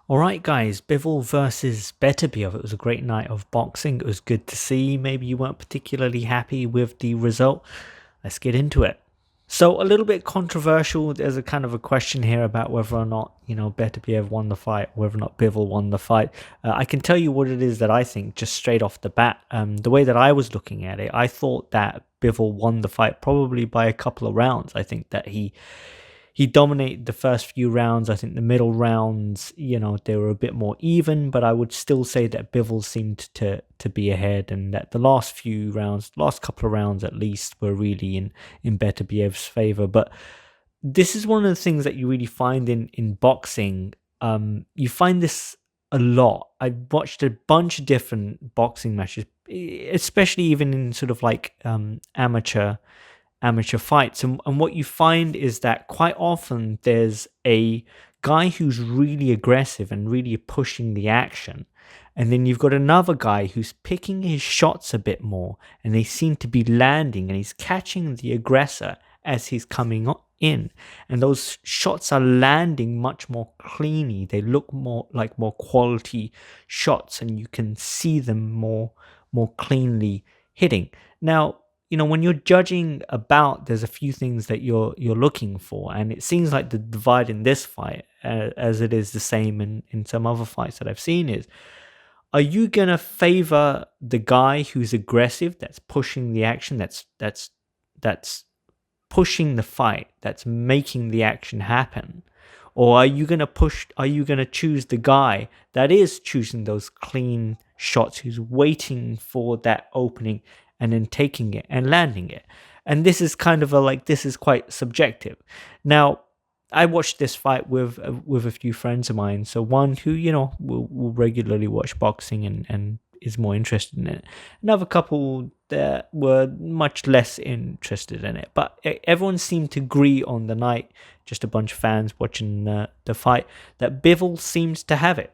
All right, guys, Bivol versus Beterbiev. It was a great night of boxing. It was good to see. Maybe you weren't particularly happy with the result. Let's get into it. So, a little bit controversial. There's a kind of a question here about whether or not, Beterbiev won the fight, whether or not Bivol won the fight. I can tell you what it is that I think just straight off the bat. The way that I was looking at it, I thought that Bivol won the fight probably by a couple of rounds. I think that he dominated the first few rounds. I think the middle rounds, they were a bit more even, but I would still say that Bivol seemed to be ahead, and that the last few rounds, last couple of rounds at least, were really in Beterbiev's favor. But this is one of the things that you really find in boxing. You find this a lot. I watched a bunch of different boxing matches, especially even in sort of like amateur fights. And what you find is that quite often there's a guy who's really aggressive and really pushing the action. And then you've got another guy who's picking his shots a bit more and they seem to be landing and he's catching the aggressor as he's coming in. And those shots are landing much more cleanly. They look more like more quality shots and you can see them more cleanly hitting. Now, when you're judging about, there's a few things that you're looking for, and it seems like the divide in this fight, as it is the same in some other fights that I've seen, is: are you gonna favor the guy who's aggressive, that's pushing the action, that's pushing the fight, that's making the action happen? Or are you gonna choose the guy that is choosing those clean shots, who's waiting for that opening and then taking it and landing it? And this is kind of this is quite subjective. Now, I watched this fight with a few friends of mine. So one who, will regularly watch boxing and is more interested in it. Another couple that were much less interested in it. But everyone seemed to agree on the night, just a bunch of fans watching the fight, that Bivol seems to have it.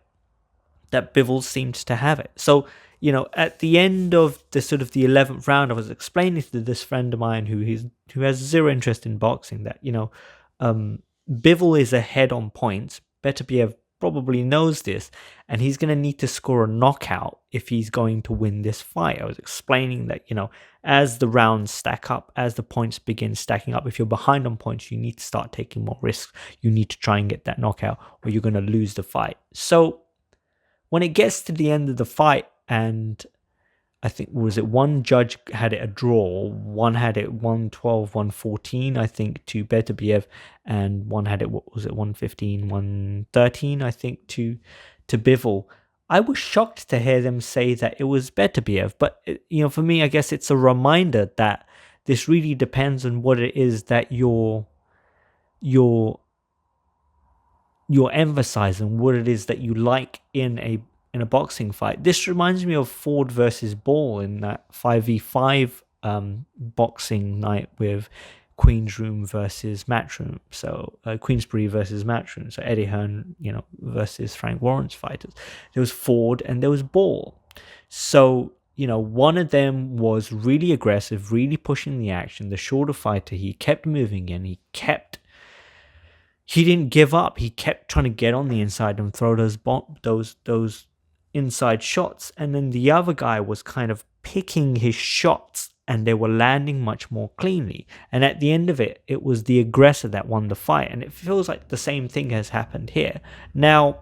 So, at the end of the sort of the 11th round, I was explaining to this friend of mine who has zero interest in boxing that, Bivol is ahead on points. Beterbiev probably knows this, and he's going to need to score a knockout if he's going to win this fight. I was explaining that, as the rounds stack up, as the points begin stacking up, if you're behind on points, you need to start taking more risks. You need to try and get that knockout, or you're going to lose the fight. So when it gets to the end of the fight, and I think, one judge had it a draw, one had it 112, 114, I think, to Beterbiev, and one had it, 115, 113, I think, to Bivol. I was shocked to hear them say that it was Beterbiev, but, for me, I guess it's a reminder that this really depends on what it is that you're emphasizing, what it is that you like in a boxing fight. This reminds me of Ford versus Ball in that 5v5 boxing night with Queensroom versus Matchroom. So Queensbury versus Matchroom. So Eddie Hearn, versus Frank Warren's fighters. There was Ford and there was Ball. So, one of them was really aggressive, really pushing the action. The shorter fighter, he kept moving in. He didn't give up. He kept trying to get on the inside and throw those inside shots. And then the other guy was kind of picking his shots and they were landing much more cleanly. And at the end of it, it was the aggressor that won the fight. And it feels like the same thing has happened here. Now,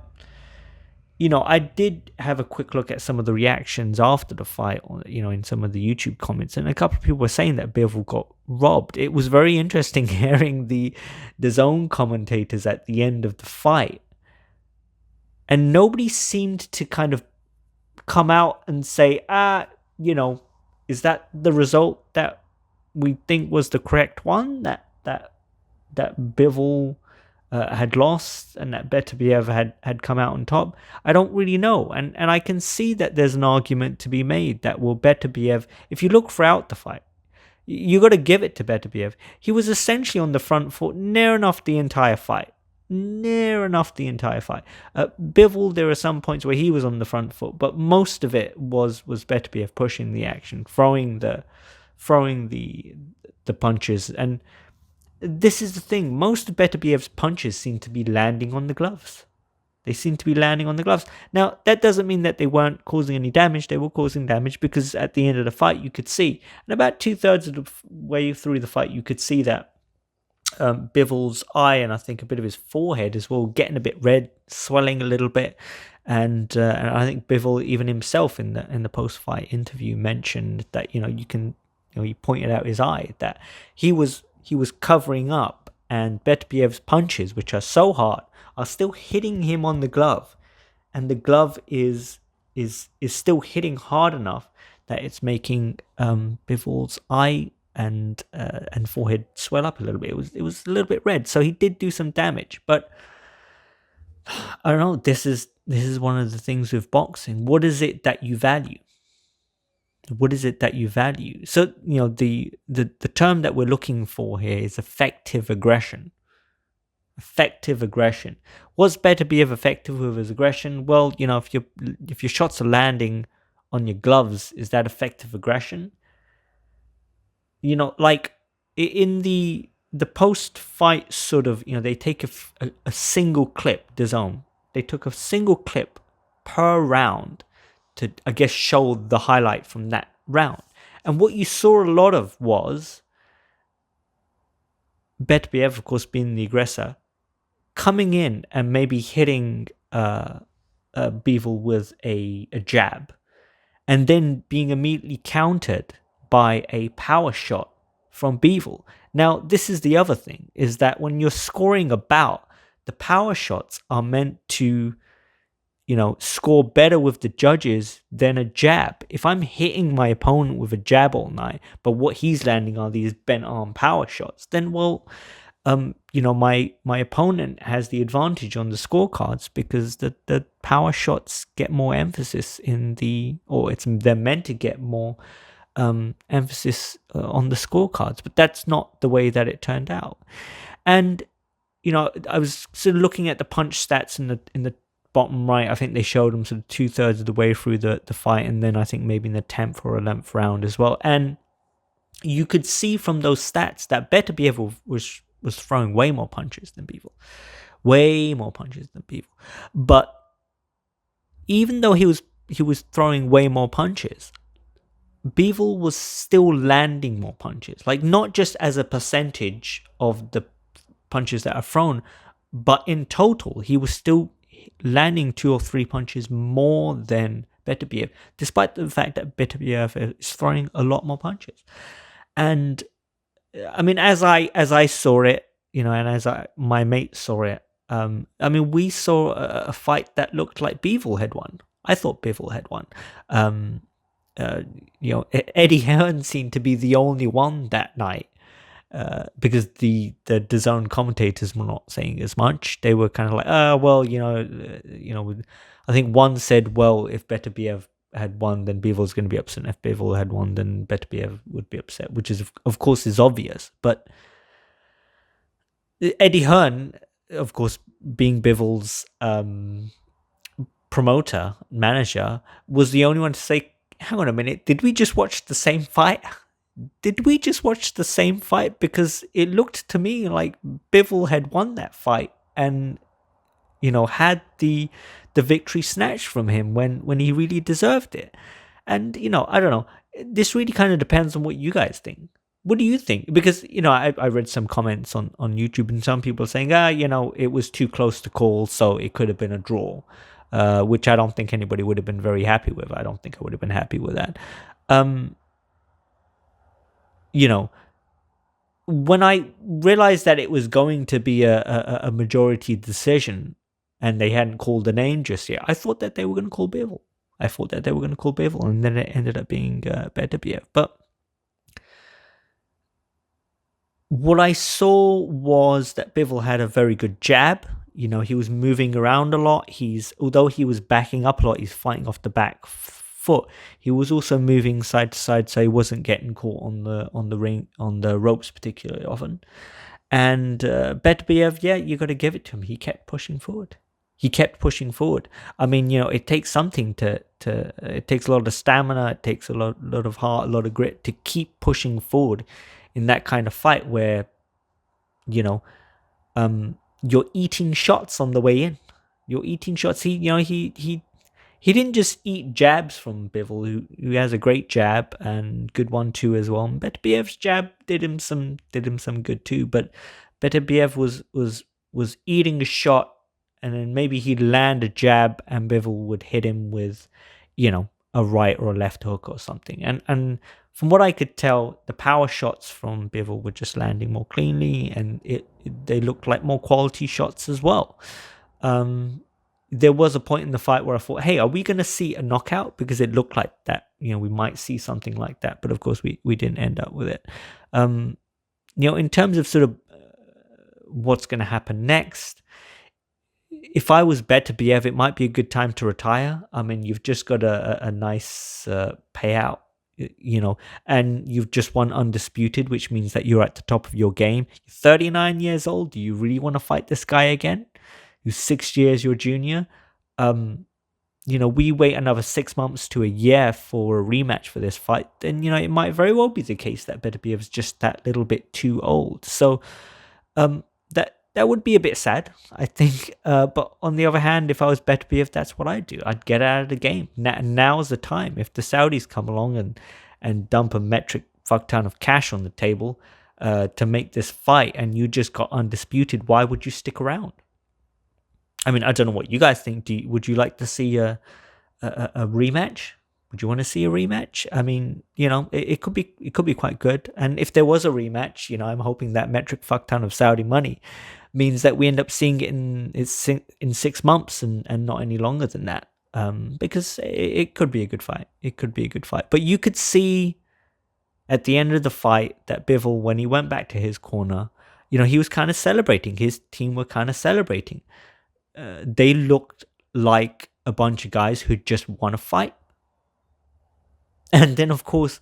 I did have a quick look at some of the reactions after the fight, in some of the YouTube comments, and a couple of people were saying that Bivol got robbed. It was very interesting hearing the zone commentators at the end of the fight, and nobody seemed to kind of come out and say, is that the result that we think was the correct one? That Bivol had lost and that Beterbiev had come out on top. I don't really know. And I can see that there's an argument to be made that, well, Beterbiev, if you look throughout the fight, you got to give it to Beterbiev. He was essentially on the front foot near enough the entire fight. Bivol, there are some points where he was on the front foot, but most of it was Beterbiev pushing the action, throwing the punches. And this is the thing. Most of Beterbiev's punches seem to be landing on the gloves. They seemed to be landing on the gloves. Now, that doesn't mean that they weren't causing any damage. They were causing damage because at the end of the fight, you could see, and about 2/3 of the way through the fight, you could see that Bivol's eye and I think a bit of his forehead as well getting a bit red, swelling a little bit, and I think Bivol even himself in the post fight interview mentioned that he pointed out his eye, that he was covering up, and Beterbiev's punches, which are so hard, are still hitting him on the glove, and the glove is still hitting hard enough that it's making Bivol's eye and forehead swell up a little bit. It was a little bit red, so he did do some damage. But I don't know. This is one of the things with boxing. What is it that you value? What is it that you value? So the term that we're looking for here is effective aggression. Effective aggression. Was Beterbiev effective with his aggression? Well, if your shots are landing on your gloves, is that effective aggression? Like in the post-fight sort of, they take a single clip, DAZN. They took a single clip per round to, I guess, show the highlight from that round. And what you saw a lot of was Beterbiev, of course, being the aggressor, coming in and maybe hitting Bivol with a jab, and then being immediately countered by a power shot from Bivol. Now, this is the other thing, is that when you're scoring a bout, the power shots are meant to, score better with the judges than a jab. If I'm hitting my opponent with a jab all night, but what he's landing are these bent arm power shots, then, well, my opponent has the advantage on the scorecards because the power shots get more emphasis they're meant to get more emphasis on the scorecards, but that's not the way that it turned out. And I was sort of looking at the punch stats in the bottom right. I think they showed them sort of 2/3 of the way through the fight, and then I think maybe in the 10th or 11th round as well. And you could see from those stats that Beterbiev was throwing way more punches than Bivol, But even though he was throwing way more punches, Bivol was still landing more punches, like not just as a percentage of the punches that are thrown, but in total, he was still landing 2 or 3 punches more than Beterbiev, despite the fact that Beterbiev is throwing a lot more punches. And I mean, as I saw it, and as my mate saw it, we saw a fight that looked like Bivol had won. I thought Bivol had won. Eddie Hearn seemed to be the only one that night, because the DAZN commentators were not saying as much. They were kind of like, I think one said, well, if Beterbiev had won, then Bivol's going to be upset. If Bivol had won, then Beterbiev would be upset, which is, of course, is obvious. But Eddie Hearn, of course, being Bivol's promoter, manager, was the only one to say, hang on a minute, did we just watch the same fight? Because it looked to me like Bivol had won that fight and, had the victory snatched from him when he really deserved it. And, I don't know. This really kind of depends on what you guys think. What do you think? Because, I read some comments on YouTube and some people saying, it was too close to call, so it could have been a draw. Which I don't think anybody would have been very happy with. I don't think I would have been happy with that. When I realized that it was going to be a majority decision and they hadn't called the name just yet, I thought that they were going to call Bivol. And then it ended up being Beterbiev. But what I saw was that Bivol had a very good jab. He was moving around a lot. Although he was backing up a lot, he's fighting off the back foot. He was also moving side to side, so he wasn't getting caught on the ropes particularly often. And Beterbiev, you got to give it to him. He kept pushing forward. I mean, it takes something it takes a lot of stamina. It takes a lot of heart, a lot of grit to keep pushing forward in that kind of fight where, you're eating shots on the way in. You're eating shots. He didn't just eat jabs from Bivol, who has a great jab and good one too as well. Beterbiev's jab did him some good too, but Beterbiev was eating a shot, and then maybe he'd land a jab, and Bivol would hit him with, a right or a left hook or something. And from what I could tell, the power shots from Bivol were just landing more cleanly, and they looked like more quality shots as well. There was a point in the fight where I thought, hey, are we going to see a knockout? Because it looked like that, we might see something like that. But of course, we didn't end up with it. In terms of sort of what's going to happen next, if I was Beterbiev, it might be a good time to retire. I mean, you've just got a nice payout, and you've just won undisputed, which means that you're at the top of your game. You're 39 years old. Do you really want to fight this guy again, who's 6 years your junior? We wait another 6 months to a year for a rematch for this fight, then, it might very well be the case that Beterbiev's just that little bit too old. So that would be a bit sad, I think. But on the other hand, if I was Beterbiev, that's what I'd do. I'd get out of the game. Now's the time. If the Saudis come along and dump a metric fuck ton of cash on the table to make this fight, and you just got undisputed, why would you stick around? I mean, I don't know what you guys think. Would you like to see a rematch? Would you want to see a rematch? I mean, it could be quite good. And if there was a rematch, I'm hoping that metric fuck ton of Saudi money means that we end up seeing it in 6 months and not any longer than that. Because it could be a good fight. It could be a good fight. But you could see at the end of the fight that Bivol, when he went back to his corner, he was kind of celebrating. His team were kind of celebrating. They looked like a bunch of guys who just want to fight. And then, of course,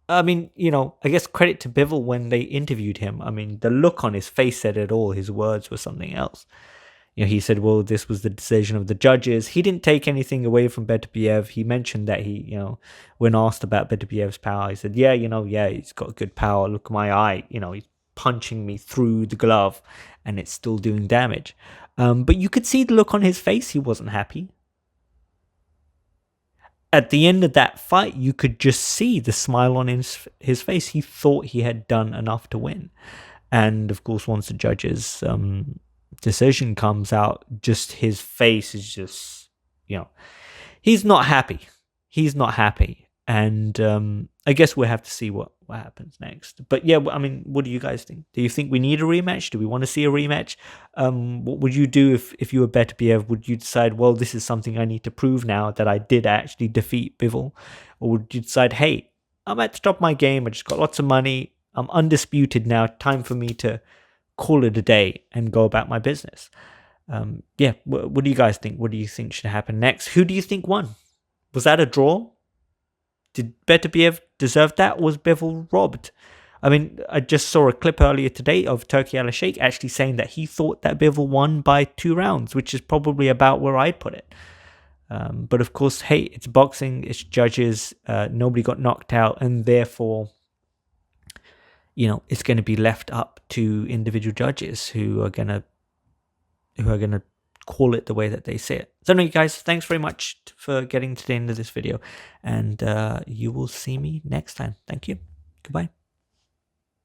I mean, I guess credit to Bivol when they interviewed him. I mean, the look on his face said it all. His words were something else. He said, well, this was the decision of the judges. He didn't take anything away from Beterbiev. He mentioned that he, when asked about Beterbiev's power, he said, yeah, he's got good power. Look at my eye. He's punching me through the glove and it's still doing damage. But you could see the look on his face. He wasn't happy. At the end of that fight, you could just see the smile on his face. He thought he had done enough to win. And of course, once the judge's decision comes out, just his face is just, he's not happy. He's not happy. And I guess we'll have to see what happens next. But yeah, I mean, what do you guys think? Do you think we need a rematch? Do we want to see a rematch? What would you do if you were Beterbiev? Would you decide, well, this is something I need to prove now that I did actually defeat Bivol? Or would you decide, hey, I'm at the top of my game. I just got lots of money. I'm undisputed now. Time for me to call it a day and go about my business. Yeah, what do you guys think? What do you think should happen next? Who do you think won? Was that a draw? Did Beterbiev deserve that, or was Bivol robbed? I mean, I just saw a clip earlier today of Turki Al-Sheikh actually saying that he thought that Bivol won by 2 rounds, which is probably about where I'd put it. But of course, hey, it's boxing, it's judges, nobody got knocked out, and therefore, it's going to be left up to individual judges who are going to call it the way that they say it. So anyway, guys, thanks very much for getting to the end of this video, and you will see me next time. Thank you. Goodbye.